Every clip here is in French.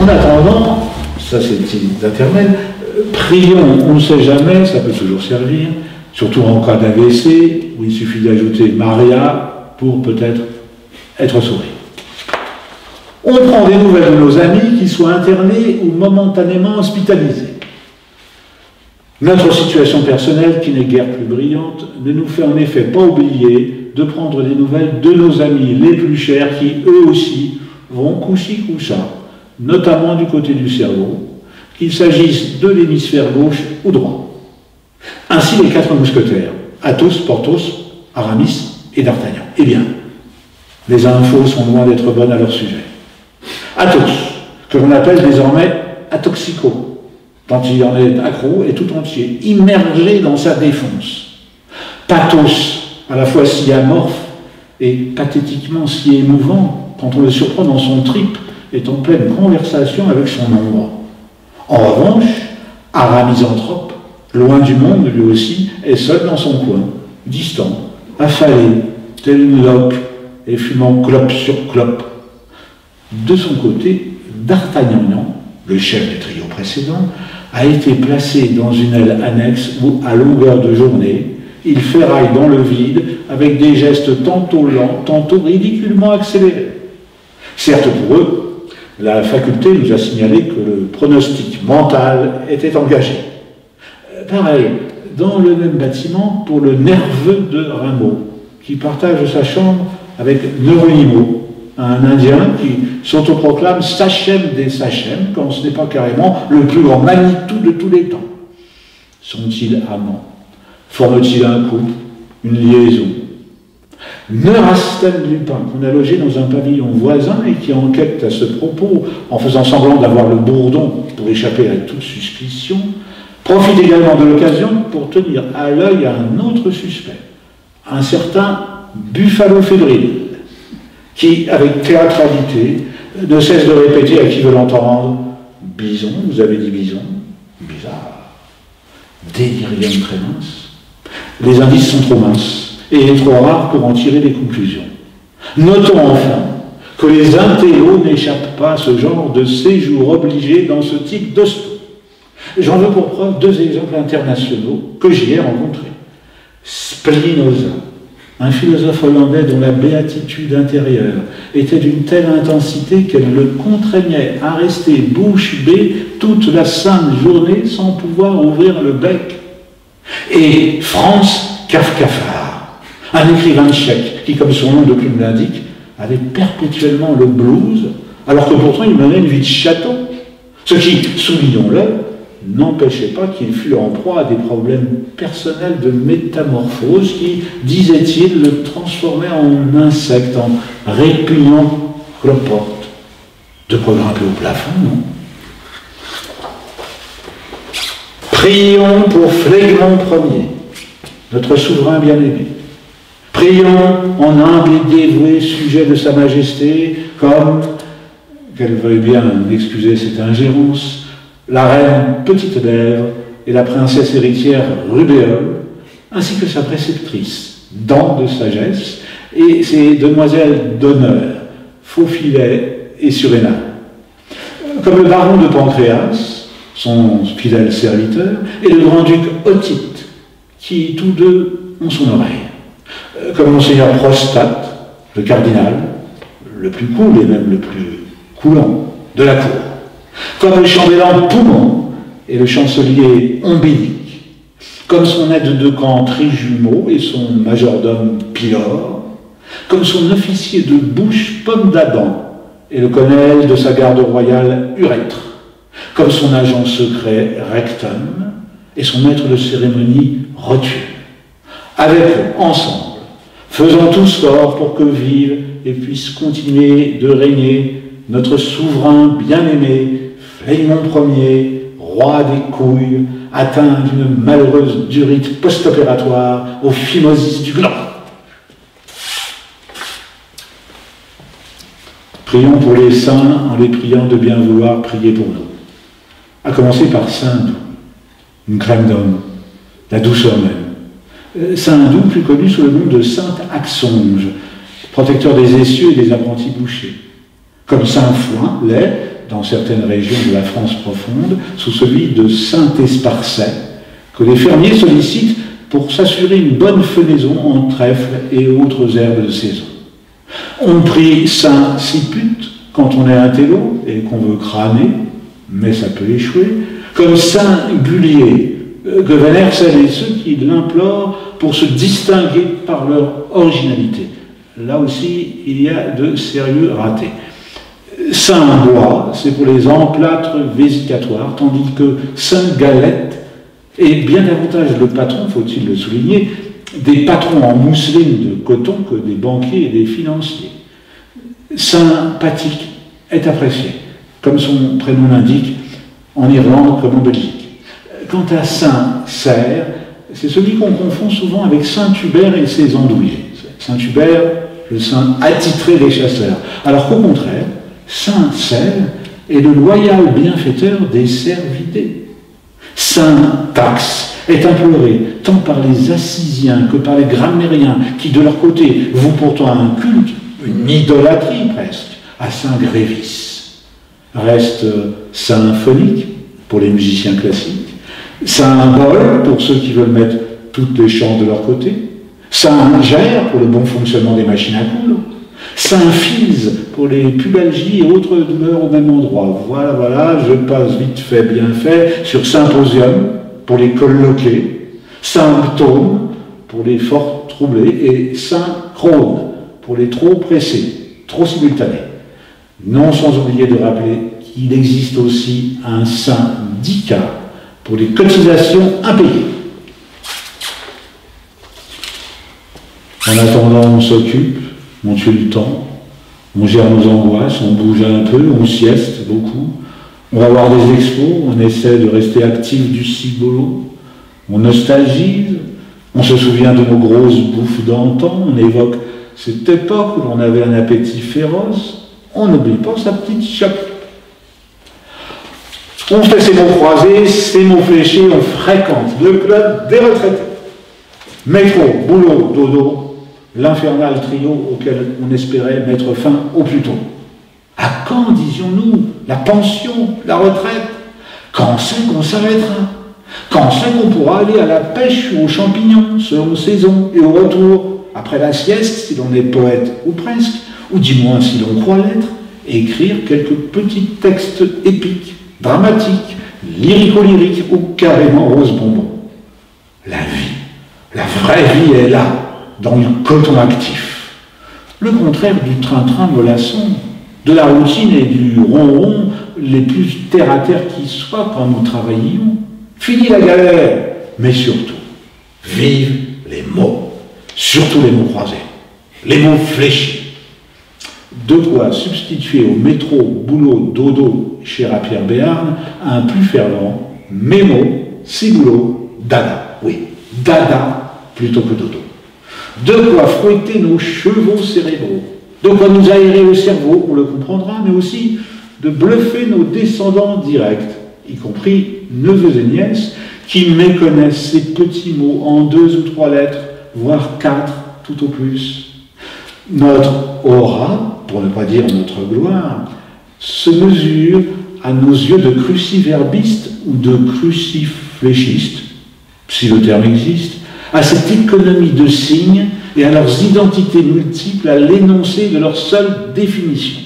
En attendant, ça c'est le petit intermède, prions, on ne sait jamais, ça peut toujours servir, surtout en cas d'AVC, où il suffit d'ajouter Maria pour peut-être être sauvé. On prend des nouvelles de nos amis qui soient internés ou momentanément hospitalisés. Notre situation personnelle, qui n'est guère plus brillante, ne nous fait en effet pas oublier de prendre des nouvelles de nos amis les plus chers qui, eux aussi, vont coup-ci coup-ça, notamment du côté du cerveau, qu'il s'agisse de l'hémisphère gauche ou droit. Ainsi les 4 mousquetaires, Athos, Porthos, Aramis et D'Artagnan. Eh bien, les infos sont loin d'être bonnes à leur sujet. Athos, que l'on appelle désormais Atoxico, tant il en est accro et tout entier, immergé dans sa défonce. Pathos, à la fois si amorphe et pathétiquement si émouvant, quand on le surprend dans son trip, est en pleine conversation avec son ombre. En revanche, Aramisanthrope, loin du monde lui aussi, est seul dans son coin, distant, affalé, tel une loque, et fumant clope sur clope. De son côté, D'Artagnan, le chef du trio précédent, a été placé dans une aile annexe où, à longueur de journée, il ferraille dans le vide avec des gestes tantôt lents, tantôt ridiculement accélérés. Certes, pour eux, la faculté nous a signalé que le pronostic mental était engagé. Pareil, dans le même bâtiment, pour le nerveux de Rimbaud, qui partage sa chambre avec Neronimo, un Indien qui s'autoproclame Sachem des Sachem, quand ce n'est pas carrément le plus grand Manitou de tous les temps. Sont-ils amants? Forment-ils un couple? Une liaison? Neurastène Lupin, qu'on a logé dans un pavillon voisin et qui enquête à ce propos, en faisant semblant d'avoir le bourdon pour échapper à toute suspicion, profite également de l'occasion pour tenir à l'œil un autre suspect, un certain Buffalo Fébrile, qui, avec théâtralité, ne cesse de répéter à qui veut l'entendre « Bison, vous avez dit bison ?» Bizarre. Délirium très mince. Les indices sont trop minces et trop rares pour en tirer des conclusions. Notons enfin que les intellos n'échappent pas à ce genre de séjour obligé dans ce type d'hosto. J'en veux pour preuve 2 exemples internationaux que j'y ai rencontrés. Spinoza, un philosophe hollandais dont la béatitude intérieure était d'une telle intensité qu'elle le contraignait à rester bouche bée toute la sainte journée sans pouvoir ouvrir le bec. Et Franz Kafkafar, un écrivain tchèque qui, comme son nom de plume l'indique, avait perpétuellement le blues, alors que pourtant il menait une vie de château. Ce qui, soulignons-le, n'empêchait pas qu'il fût en proie à des problèmes personnels de métamorphose qui, disait-il, le transformaient en insecte, en répugnant cloporte. De quoi grimper au plafond, non? Prions pour Phlegmon Ier, notre souverain bien-aimé. Prions en humble et dévoué sujet de Sa Majesté, comme, qu'elle veuille bien excuser cette ingérence, la reine Petite Lèvre et la princesse héritière Rubéole, ainsi que sa préceptrice, Dent de Sagesse, et ses demoiselles d'honneur, Faufilet et Suréna. Comme le baron de Pancréas, son fidèle serviteur, et le grand-duc Otite, qui tous deux ont son oreille. Comme monseigneur Prostate, le cardinal, le plus cool et même le plus coulant de la cour. Comme le chambellan Poumon et le chancelier Ombilique, comme son aide de camp Trijumeau et son majordome Pylore, comme son officier de bouche Pomme d'Adam et le colonel de sa garde royale Urètre, comme son agent secret Rectum et son maître de cérémonie Rotule. Avec eux, ensemble, faisons tous fort pour que vive et puisse continuer de régner notre souverain bien-aimé, Phlegmon Ier, roi des couilles, atteint d'une malheureuse durite post-opératoire au phimosis du gland. Prions pour les saints en les priant de bien vouloir prier pour nous. À commencer par Saint Doux, une crème d'homme, la douceur même. Saint Doux, plus connu sous le nom de Sainte Axonge, protecteur des essieux et des apprentis bouchers. Comme Saint Foin l'est, dans certaines régions de la France profonde, sous celui de Saint-Esparcet, que les fermiers sollicitent pour s'assurer une bonne fenaison en trèfle et autres herbes de saison. On prie Saint-Cipute quand on est un télo et qu'on veut crâner, mais ça peut échouer, comme Saint-Bullier, que vénèrent celles et ceux qui l'implorent pour se distinguer par leur originalité. Là aussi, il y a de sérieux ratés. Saint-Bois, c'est pour les emplâtres vésicatoires, tandis que Saint-Galette est bien davantage le patron, faut-il le souligner, des patrons en mousseline de coton que des banquiers et des financiers. Saint-Patrick est apprécié, comme son prénom l'indique, en Irlande comme en Belgique. Quant à Saint-Cerf, c'est celui qu'on confond souvent avec Saint-Hubert et ses andouillés. Saint-Hubert, le saint attitré des chasseurs. Alors qu'au contraire, Saint-Cerf est le loyal bienfaiteur des cervidés. Saint-Taxe est imploré tant par les Assisiens que par les Grammairiens qui, de leur côté, vouent pourtant un culte, une idolâtrie presque, à Saint-Grévis. Reste Saint-Phonique pour les musiciens classiques, Saint-Bol pour ceux qui veulent mettre toutes les chances de leur côté, Saint-Gère pour le bon fonctionnement des machines à coudre, Saint-Fise pour les pubalgies et autres douleurs au même endroit. Voilà, je passe vite fait, bien fait, sur Symposium pour les colloqués, Saint-Ptôme pour les forts troublés et Saint-Crone pour les trop pressés, trop simultanés. Non sans oublier de rappeler qu'il existe aussi un syndicat pour les cotisations impayées. En attendant, on s'occupe, on tue le temps, on gère nos angoisses, on bouge un peu, on sieste beaucoup, on va voir des expos, on essaie de rester actif du ciboulot, on nostalgise, on se souvient de nos grosses bouffes d'antan, on évoque cette époque où l'on avait un appétit féroce, on n'oublie pas sa petite chope. On fait ses mots croisés, ses mots fléchés, on fréquente le club des retraités. Métro, boulot, dodo, l'infernal trio auquel on espérait mettre fin au plus tôt. À quand, disions-nous, la pension, la retraite? Quand c'est qu'on s'arrêtera? Quand c'est qu'on pourra aller à la pêche ou aux champignons, selon saison, et au retour, après la sieste, si l'on est poète ou presque, ou du moins si l'on croit l'être, écrire quelques petits textes épiques, dramatiques, lyrico-lyriques ou carrément rose bonbon. La vie, la vraie vie est là, dans le coton actif. Le contraire du train-train mollasson, de la routine et du ronron les plus terre-à-terre qui soient quand nous travaillions. Fini la galère, mais surtout, vive les mots, surtout les mots croisés, les mots fléchis. De quoi substituer au métro, boulot, dodo, cher à Pierre Béarn, un plus fervent mémo, ciboulot, dada. Oui, dada plutôt que dodo. De quoi fouetter nos chevaux cérébraux, de quoi nous aérer le cerveau, on le comprendra, mais aussi de bluffer nos descendants directs, y compris neveux et nièces, qui méconnaissent ces petits mots en 2 ou 3 lettres, voire 4 tout au plus. Notre aura, pour ne pas dire notre gloire, se mesure à nos yeux de cruciverbistes ou de crucifléchistes, si le terme existe, à cette économie de signes et à leurs identités multiples, à l'énoncé de leur seule définition.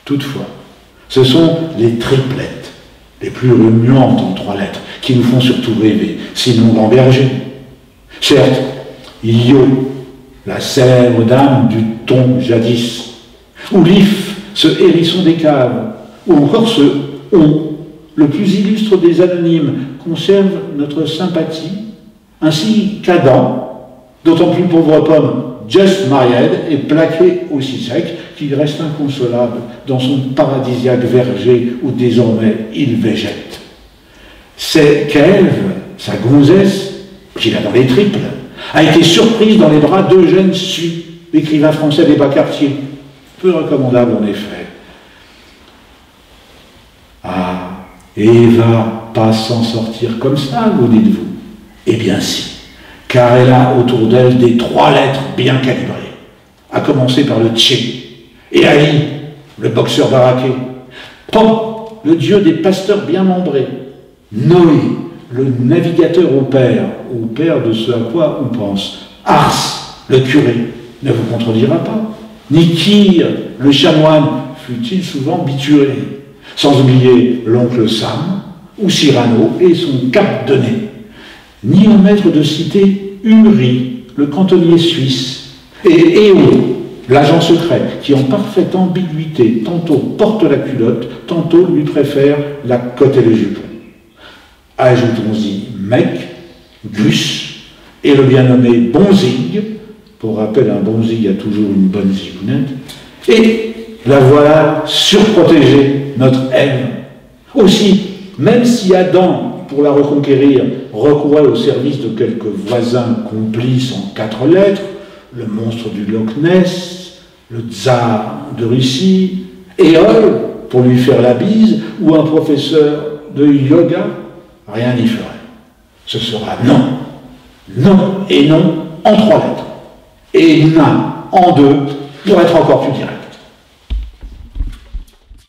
Toutefois, ce sont les triplettes, les plus remuantes en 3 lettres, qui nous font surtout rêver, sinon gamberger. Certes, Io, la célèbre dame du ton jadis, ou Lif, ce hérisson des caves, ou encore ce on, le plus illustre des anonymes, conserve notre sympathie, ainsi qu'Adam, d'autant plus pauvre pomme, just married, et plaqué aussi sec, qu'il reste inconsolable dans son paradisiaque verger où désormais il végète. C'est qu'Ève, sa gonzesse, qu'il a dans les triples, a été surprise dans les bras d'Eugène Sue, l'écrivain français des Bas-Quartiers, peu recommandable en effet. Ah, Eva pas s'en sortir comme ça, vous dites-vous? Eh bien si, car elle a autour d'elle des 3 lettres bien calibrées, à commencer par le tché, et Ali, le boxeur baraqué, Pan, le dieu des pasteurs bien membrés. Noé, le navigateur au père de ce à quoi on pense. Ars, le curé, ne vous contredira pas. Nikir, le chanoine, fut-il souvent bituré. Sans oublier l'oncle Sam, ou Cyrano et son cap de nez. Ni un maître de cité, Uri, le cantonnier suisse, et Éo, l'agent secret, qui en parfaite ambiguïté tantôt porte la culotte, tantôt lui préfère la cotte et le jupon. Ajoutons-y Mec, Gus, et le bien nommé Bonzig, pour rappel, un Bonzig a toujours une bonne zigounette, et la voilà surprotégée, notre Ève. Aussi, même si Adam, pour la reconquérir, recourait au service de quelques voisins complices en 4 lettres, le monstre du Loch Ness, le tsar de Russie, Éole, pour lui faire la bise, ou un professeur de yoga, rien n'y ferait. Ce sera non, non et non en 3 lettres, et nain en 2 pour être encore plus direct.